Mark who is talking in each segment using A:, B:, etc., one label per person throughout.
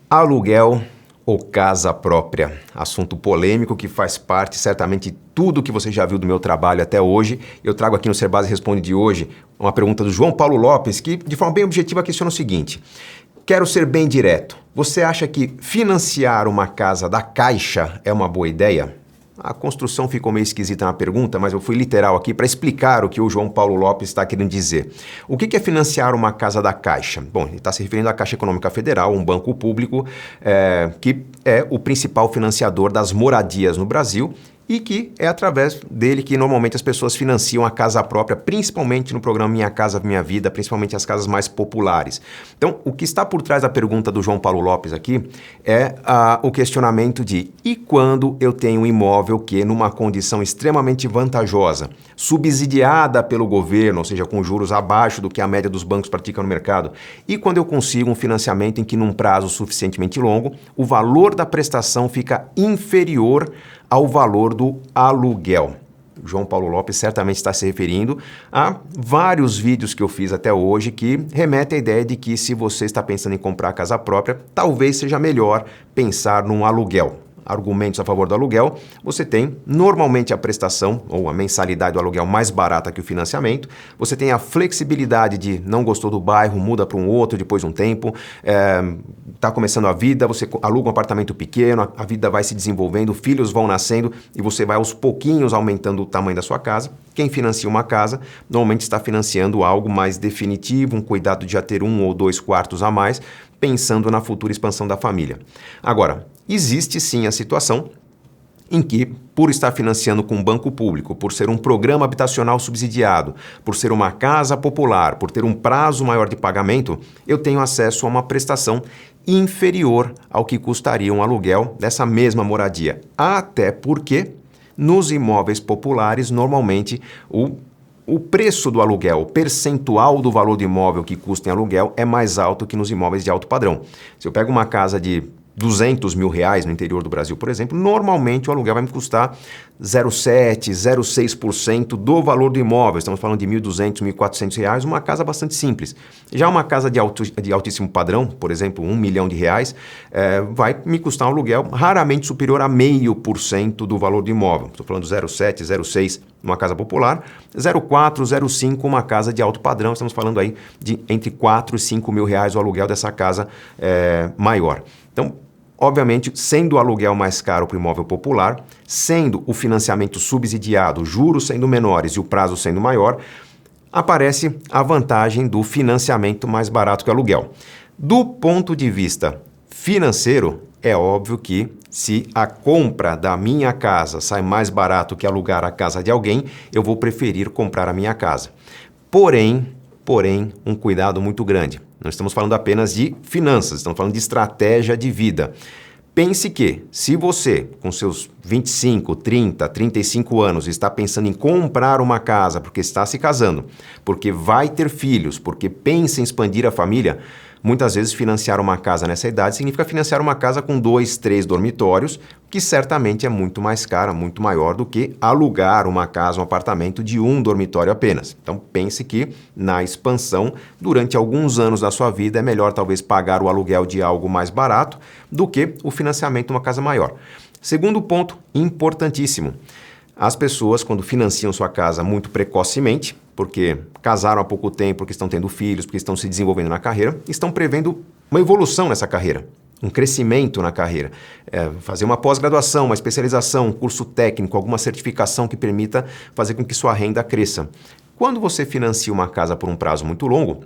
A: Aluguel ou casa própria? Assunto polêmico que faz parte certamente de tudo que você já viu do meu trabalho até hoje. Eu trago aqui no Serbase Responde de hoje uma pergunta do João Paulo Lopes que, de forma bem objetiva, questiona o seguinte. Quero ser bem direto. Você acha que financiar uma casa da Caixa é uma boa ideia? A construção ficou meio esquisita na pergunta, mas eu fui literal aqui para explicar o que o João Paulo Lopes está querendo dizer. O que é financiar uma casa da Caixa? Bom, ele está se referindo à Caixa Econômica Federal, um banco público que é o principal financiador das moradias no Brasil e que é através dele que normalmente as pessoas financiam a casa própria, principalmente no programa Minha Casa Minha Vida, principalmente as casas mais populares. Então, o que está por trás da pergunta do João Paulo Lopes aqui é o questionamento de e quando eu tenho um imóvel que, numa condição extremamente vantajosa, subsidiada pelo governo, ou seja, com juros abaixo do que a média dos bancos praticam no mercado, e quando eu consigo um financiamento em que, num prazo suficientemente longo, o valor da prestação fica inferior ao valor do aluguel. João Paulo Lopes certamente está se referindo a vários vídeos que eu fiz até hoje que remetem à ideia de que se você está pensando em comprar casa própria, talvez seja melhor pensar num aluguel. Argumentos a favor do aluguel, você tem normalmente a prestação ou a mensalidade do aluguel mais barata que o financiamento, você tem a flexibilidade de não gostou do bairro, muda para um outro depois de um tempo, está começando a vida, você aluga um apartamento pequeno, a vida vai se desenvolvendo, filhos vão nascendo e você vai aos pouquinhos aumentando o tamanho da sua casa. Quem financia uma casa normalmente está financiando algo mais definitivo, um cuidado de já ter 1 ou 2 quartos a mais, pensando na futura expansão da família. Agora, existe sim a situação em que, por estar financiando com um banco público, por ser um programa habitacional subsidiado, por ser uma casa popular, por ter um prazo maior de pagamento, eu tenho acesso a uma prestação inferior ao que custaria um aluguel dessa mesma moradia. Até porque, nos imóveis populares, normalmente, o preço do aluguel, o percentual do valor do imóvel que custa em aluguel é mais alto que nos imóveis de alto padrão. Se eu pego uma casa de R$200 mil no interior do Brasil, por exemplo, normalmente o aluguel vai me custar 0,7%, 0,6% do valor do imóvel. Estamos falando de R$1.200, R$1.400, uma casa bastante simples. Já uma casa de altíssimo padrão, por exemplo, R$1 milhão, vai me custar um aluguel raramente superior a 0,5% do valor do imóvel. Estou falando de 0,7%, 0,6% numa casa popular, 0,4%, 0,5% uma casa de alto padrão. Estamos falando aí de entre R$4 e R$5 mil o aluguel dessa casa maior. Então, obviamente, sendo o aluguel mais caro para o imóvel popular, sendo o financiamento subsidiado, os juros sendo menores e o prazo sendo maior, aparece a vantagem do financiamento mais barato que o aluguel. Do ponto de vista financeiro, é óbvio que se a compra da minha casa sai mais barato que alugar a casa de alguém, eu vou preferir comprar a minha casa. Porém, um cuidado muito grande. Não estamos falando apenas de finanças, estamos falando de estratégia de vida. Pense que, se você, com seus 25, 30, 35 anos, está pensando em comprar uma casa porque está se casando, porque vai ter filhos, porque pensa em expandir a família, muitas vezes financiar uma casa nessa idade significa financiar uma casa com 2, 3 dormitórios, que certamente é muito mais cara, muito maior do que alugar uma casa, um apartamento de 1 dormitório apenas. Então pense que na expansão, durante alguns anos da sua vida, é melhor talvez pagar o aluguel de algo mais barato do que o financiamento de uma casa maior. Segundo ponto importantíssimo. As pessoas, quando financiam sua casa muito precocemente, porque casaram há pouco tempo, porque estão tendo filhos, porque estão se desenvolvendo na carreira, estão prevendo uma evolução nessa carreira, um crescimento na carreira. Fazer uma pós-graduação, uma especialização, um curso técnico, alguma certificação que permita fazer com que sua renda cresça. Quando você financia uma casa por um prazo muito longo,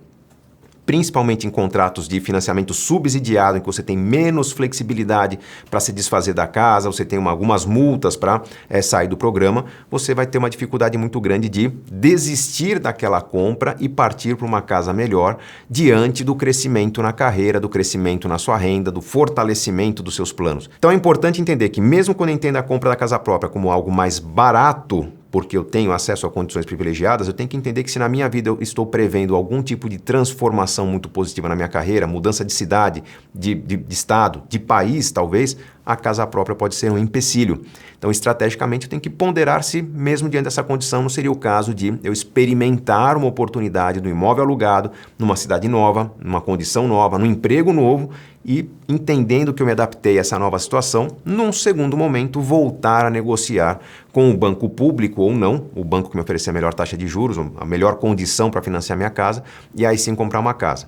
A: principalmente em contratos de financiamento subsidiado, em que você tem menos flexibilidade para se desfazer da casa, você tem algumas multas para sair do programa, você vai ter uma dificuldade muito grande de desistir daquela compra e partir para uma casa melhor diante do crescimento na carreira, do crescimento na sua renda, do fortalecimento dos seus planos. Então é importante entender que mesmo quando eu entendo a compra da casa própria como algo mais barato, porque eu tenho acesso a condições privilegiadas, eu tenho que entender que se na minha vida eu estou prevendo algum tipo de transformação muito positiva na minha carreira, mudança de cidade, de estado, de país talvez, a casa própria pode ser um empecilho. Então, estrategicamente, eu tenho que ponderar se, mesmo diante dessa condição, não seria o caso de eu experimentar uma oportunidade do imóvel alugado, numa cidade nova, numa condição nova, num emprego novo e, entendendo que eu me adaptei a essa nova situação, num segundo momento, voltar a negociar com o banco público ou não, o banco que me oferecer a melhor taxa de juros, a melhor condição para financiar minha casa, e aí sim comprar uma casa.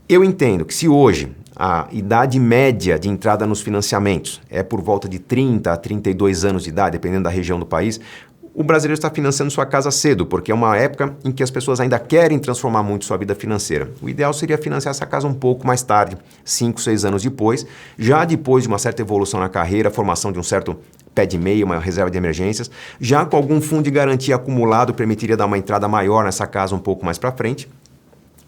A: Eu entendo que se hoje a idade média de entrada nos financiamentos é por volta de 30 a 32 anos de idade, dependendo da região do país, o brasileiro está financiando sua casa cedo, porque é uma época em que as pessoas ainda querem transformar muito sua vida financeira. O ideal seria financiar essa casa um pouco mais tarde, 5, 6 anos depois, já depois de uma certa evolução na carreira, formação de um certo pé de meia, uma reserva de emergências, já com algum fundo de garantia acumulado permitiria dar uma entrada maior nessa casa um pouco mais para frente,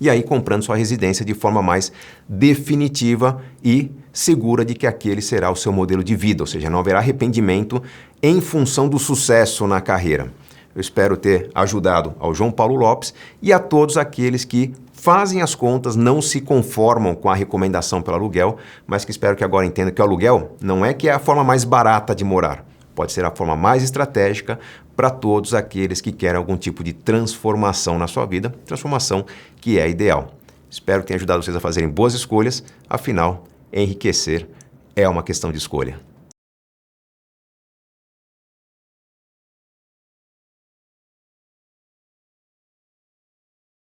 A: e aí comprando sua residência de forma mais definitiva e segura de que aquele será o seu modelo de vida, ou seja, não haverá arrependimento em função do sucesso na carreira. Eu espero ter ajudado ao João Paulo Lopes e a todos aqueles que fazem as contas, não se conformam com a recomendação pelo aluguel, mas que espero que agora entendam que o aluguel não é que é a forma mais barata de morar, pode ser a forma mais estratégica para todos aqueles que querem algum tipo de transformação na sua vida, transformação que é ideal. Espero que tenha ajudado vocês a fazerem boas escolhas, afinal, enriquecer é uma questão de escolha.